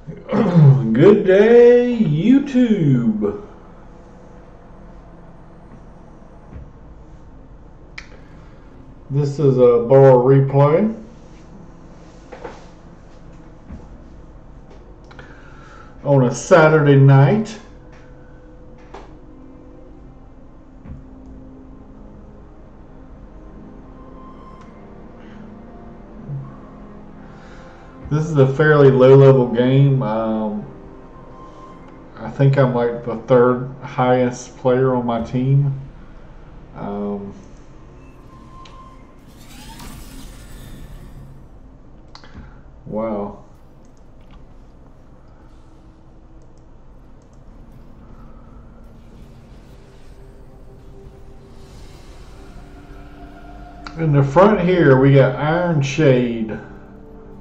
Good day, YouTube. This is a bar replay on a Saturday night. This is a fairly low-level game. I think I'm like the third highest player on my team. Wow. In the front here, we got Iron Shade,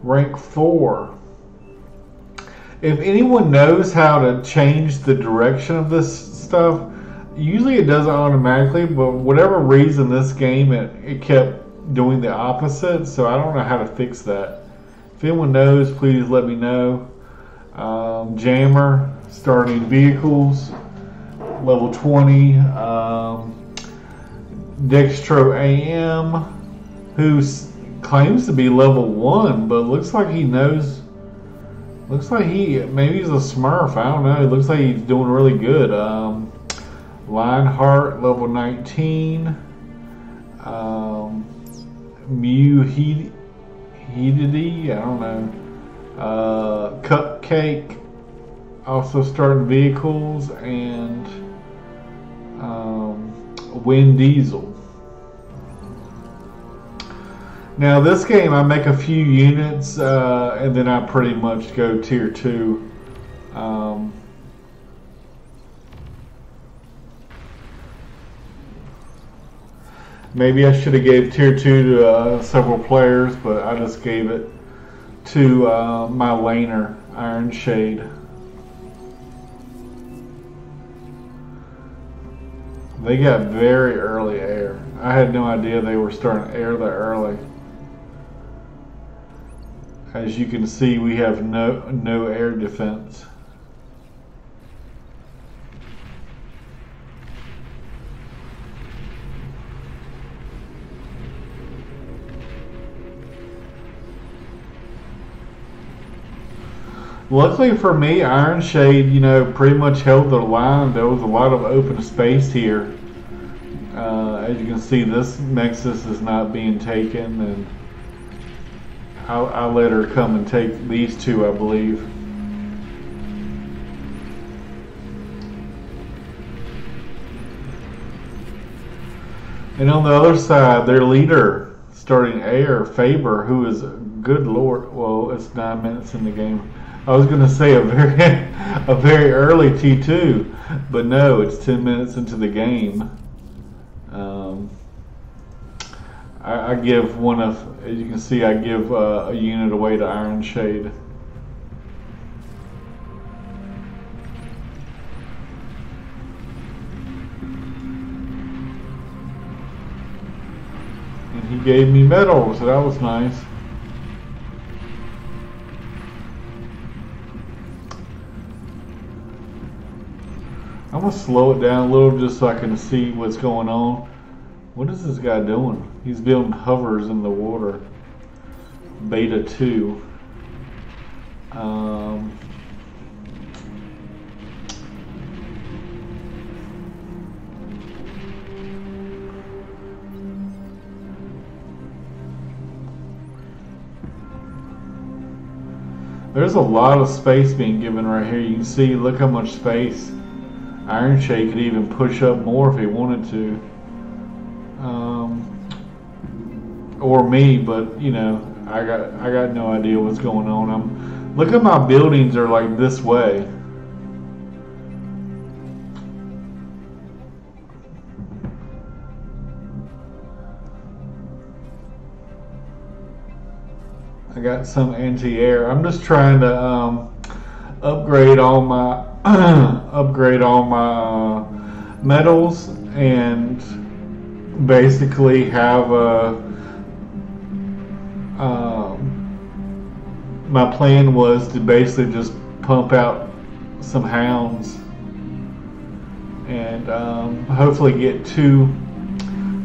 rank 4. If anyone knows how to change the direction of this stuff, usually it does it automatically, but whatever reason this game it kept doing the opposite, so I don't know how to fix that. If anyone knows, please let me know. Jammer, starting vehicles, level 20. Dextro AM, who claims to be level 1, but looks like he knows. Looks like maybe he's a Smurf. I don't know. It looks like he's doing really good. Lionheart, level 19. Mew Heedity, I don't know. Cupcake, also starting vehicles, and Wind Diesel. Now this game I make a few units and then I pretty much go tier 2. Maybe I should have gave tier 2 to several players, but I just gave it to my laner, Iron Shade. They got very early air. I had no idea they were starting air that early. As you can see, we have no air defense. Luckily for me, Iron Shade, pretty much held the line. There was a lot of open space here. As you can see, this Nexus is not being taken, and I'll let her come and take these two, I believe. And on the other side, their leader, starting air, Faber, who is, good lord, well, it's 9 minutes in the game. I was going to say a very early T2, but no, it's 10 minutes into the game. I give one of, as you can see, I give a unit away to Iron Shade. And he gave me medals, so that was nice. I'm going to slow it down a little just so I can see what's going on. What is this guy doing? He's building hovers in the water. Beta 2. There's a lot of space being given right here. You can see, look how much space. Iron Shade could even push up more if he wanted to. Or me, but I got no idea what's going on. Look at my buildings are like this way. I got some anti-air. I'm just trying to upgrade all my metals and basically have my plan was to basically just pump out some hounds and hopefully get 2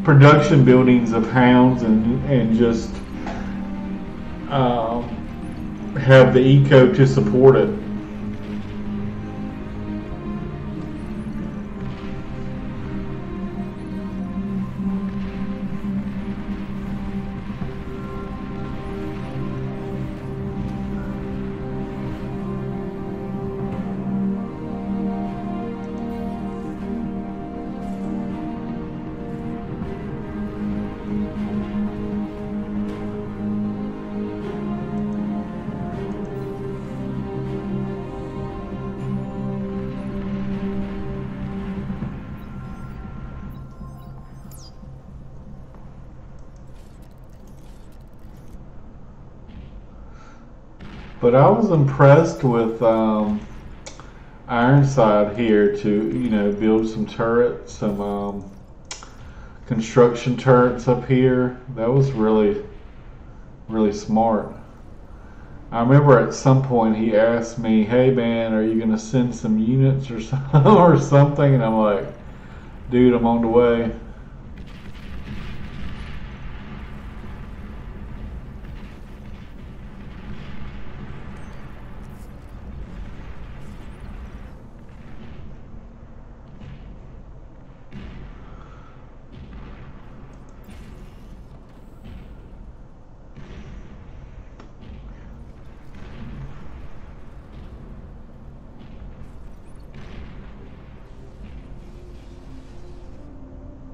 production buildings of hounds and just have the eco to support it. But I was impressed with Ironside here to, build some turrets, some construction turrets up here. That was really, really smart. I remember at some point he asked me, "Hey man, are you going to send some units or something?" And I'm like, "Dude, I'm on the way."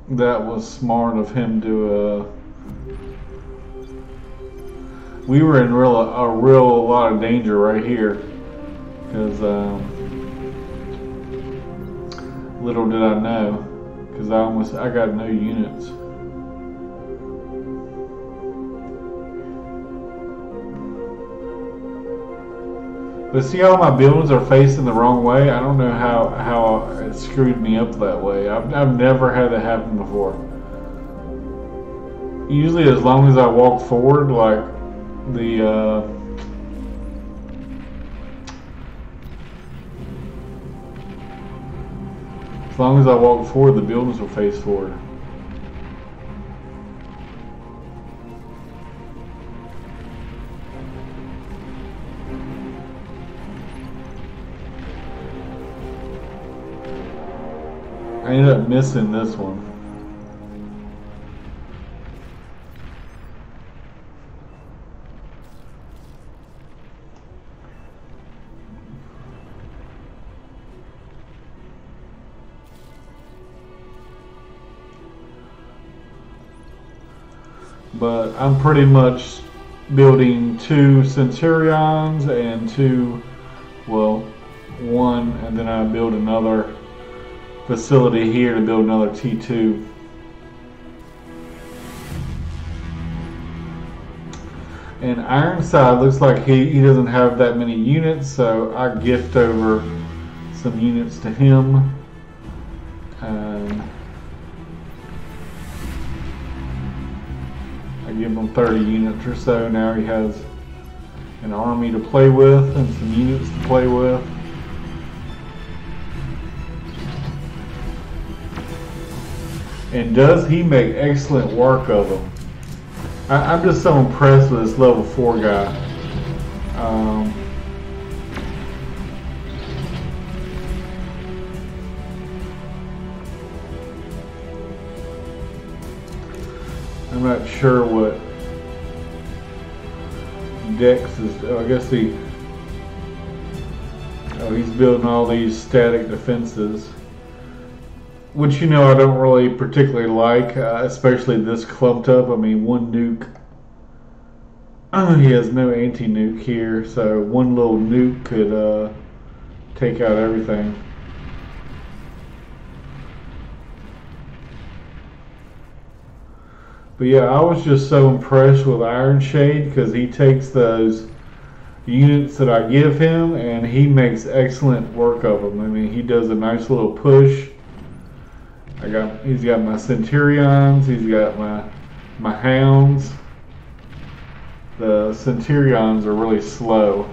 That was smart of him to. We were in a lot of danger right here, because little did I know, because I got no units. But see how my buildings are facing the wrong way? I don't know how it screwed me up that way. I've never had that happen before. Usually as long as I walk forward, like as long as I walk forward, the buildings will face forward. I ended up missing this one. But I'm pretty much building 2 Centurions and 1, and then I build another facility here to build another T2. And Ironside looks like he doesn't have that many units, so I gift over some units to him. And I give him 30 units or so. Now he has an army to play with and some units to play with. And does he make excellent work of them? I'm just so impressed with this level 4 guy. I'm not sure what Dex is. I guess he's building all these static defenses, which I don't really particularly like, especially this clumped up. I mean, 1 nuke. He has no anti-nuke here, so 1 little nuke could take out everything. But yeah, I was just so impressed with Ironshade, because he takes those units that I give him and he makes excellent work of them. I mean, he does a nice little push. He's got my Centurions, he's got my Hounds. The Centurions are really slow.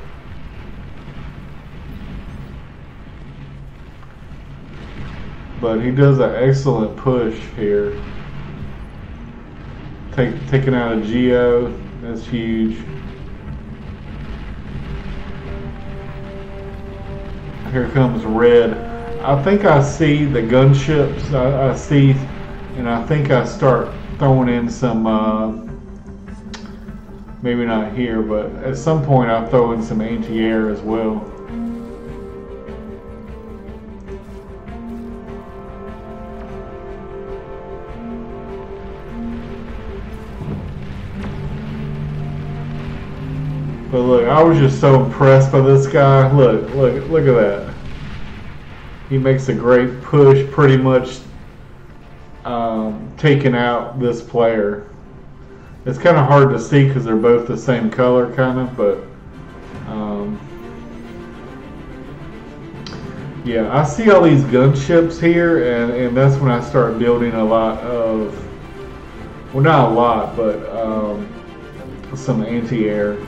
but he does an excellent push here. Taking out a Geo, that's huge. Here comes red. I think I see the gunships. I see, and I think I start throwing in some, maybe not here, but at some point I'll throw in some anti-air as well. But look, I was just so impressed by this guy. Look at that. He makes a great push, pretty much taking out this player. It's kind of hard to see because they're both the same color, kind of, but yeah, I see all these gunships here, and that's when I start building a lot of, well, not a lot, but some anti-air.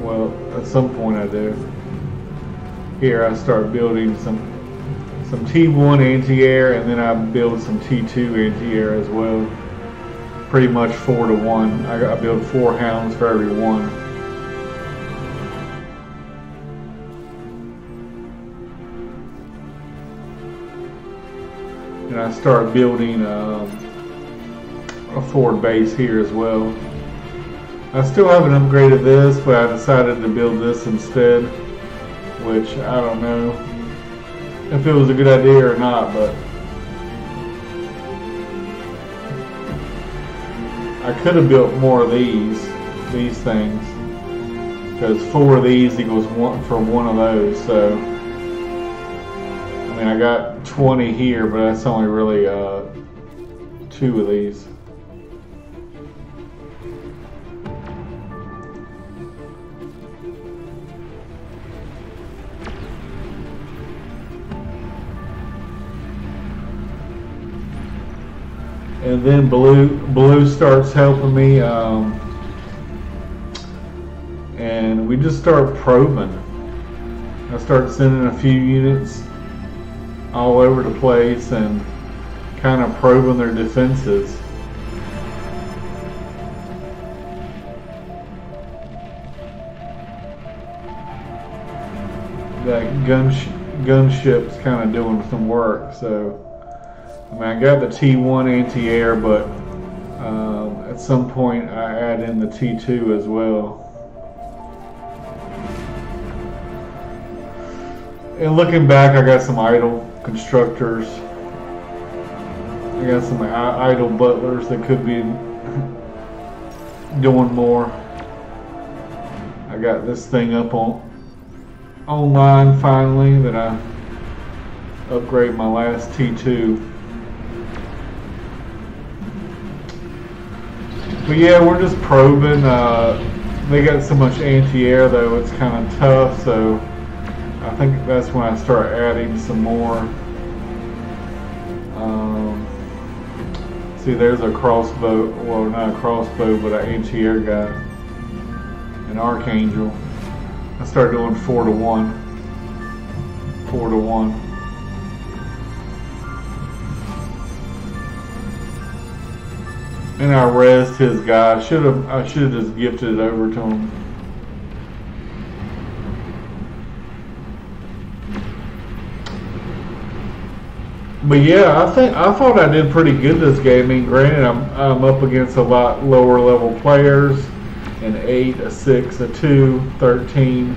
Well, at some point I do. Here I start building some T1 anti-air, and then I build some T2 anti-air as well. Pretty much 4 to 1. I build 4 hounds for every one. And I start building a forward base here as well. I still haven't upgraded this, but I decided to build this instead, which I don't know if it was a good idea or not, but I could have built more of these things, because 4 of these equals 1 for 1 of those. So I mean, I got 20 here, but that's only really 2 of these. And then blue starts helping me, and we just start probing. I start sending a few units all over the place and kind of probing their defenses. That gunship's kind of doing some work, so. I mean, I got the T1 anti-air, but at some point I add in the T2 as well. And looking back, I got some idle constructors. I got some idle butlers that could be doing more. I got this thing up online finally, that I upgrade my last T2. But yeah, we're just probing. They got so much anti-air though, it's kind of tough, so I think that's when I start adding some more. See, there's a crossbow, well, not a crossbow, but an anti-air guy, an Archangel. I start doing 4 to 1. 4 to 1. And I rezzed his guy. I should have just gifted it over to him. But yeah, I thought I did pretty good this game. I mean, granted, I'm up against a lot lower level players. An 8, a 6, a 2, 13.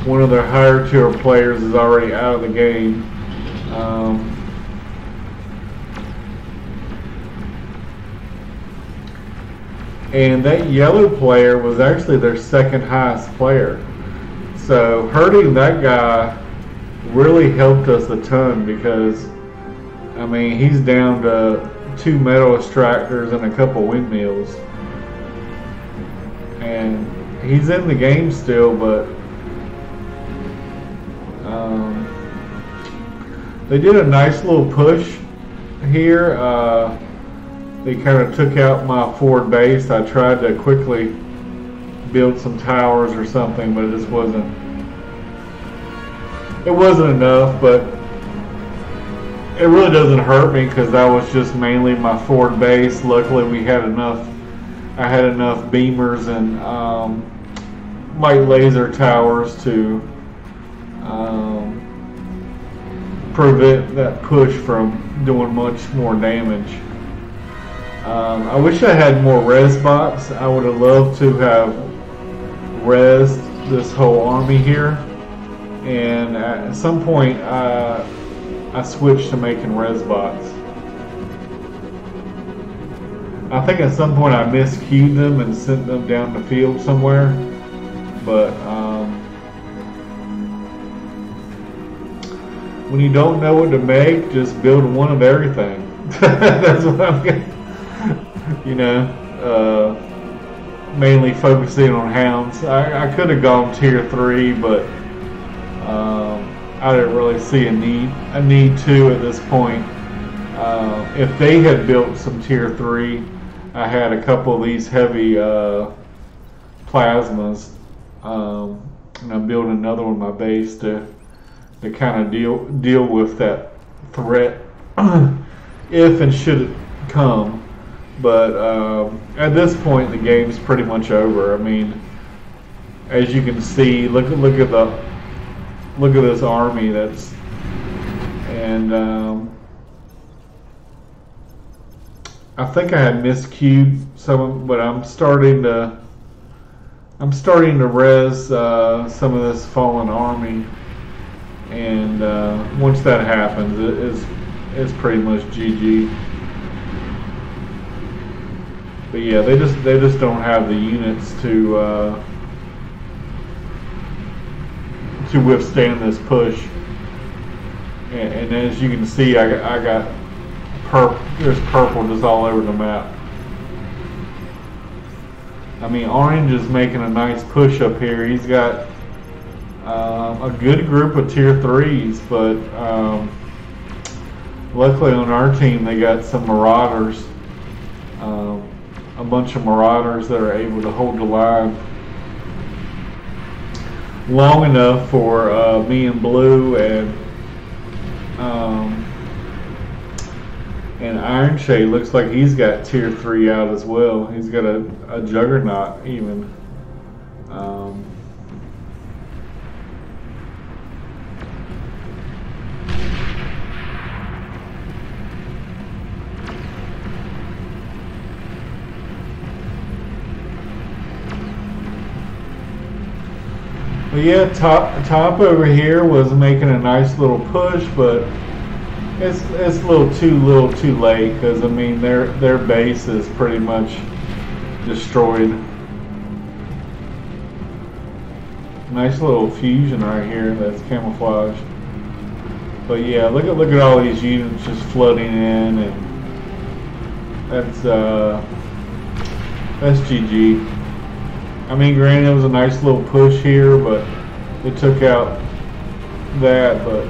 One of their higher tier players is already out of the game. And that yellow player was actually their second highest player. So hurting that guy really helped us a ton, because I mean, he's down to 2 metal extractors and a couple windmills. And he's in the game still, but they did a nice little push here. They kind of took out my forward base. I tried to quickly build some towers or something, but it just wasn't it wasn't enough, but it really doesn't hurt me because that was just mainly my forward base. Luckily, we had enough. I had enough beamers and light laser towers to prevent that push from doing much more damage. I wish I had more res box. I would have loved to have res this whole army here, and at some point I switched to making res bots. I think at some point I miscued them and sent them down the field somewhere, but when you don't know what to make, just build one of everything. That's what I'm getting. You know, mainly focusing on hounds. I could have gone tier 3, but I didn't really see a need to at this point. If they had built some tier 3, I had a couple of these heavy plasmas, and I'm building another one on my base to kind of deal with that threat if and should it come. But at this point, the game's pretty much over. I mean, as you can see, look at this army. I think I had miscued some, but I'm starting to res some of this fallen army, and once that happens, it's pretty much GG. But yeah, they just don't have the units to withstand this push. And as you can see, I got there's purple just all over the map. I mean, orange is making a nice push up here. He's got a good group of tier 3s, but luckily on our team they got some marauders. A bunch of marauders that are able to hold the line long enough for me and Blue and Iron Shade looks like he's got tier 3 out as well. He's got a juggernaut even. But yeah, top over here was making a nice little push, but it's a little too late because I mean their base is pretty much destroyed. Nice little fusion right here that's camouflaged. But yeah, look at all these units just flooding in, and that's GG. I mean, granted, it was a nice little push here, but it took out that, but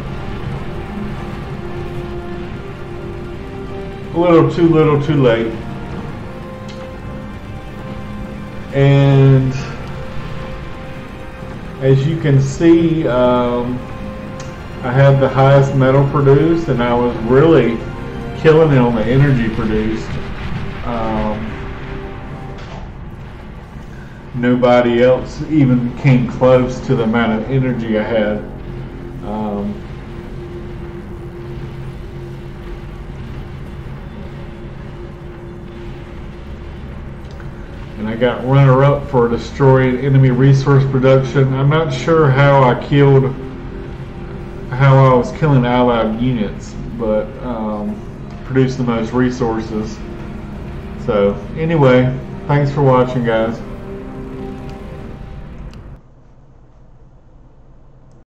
a little too late. And as you can see, I had the highest metal produced, and I was really killing it on the energy produced. Nobody else even came close to the amount of energy I had. And I got runner-up for destroying enemy resource production. I'm not sure how I was killing allied units, but produced the most resources. So anyway, thanks for watching, guys.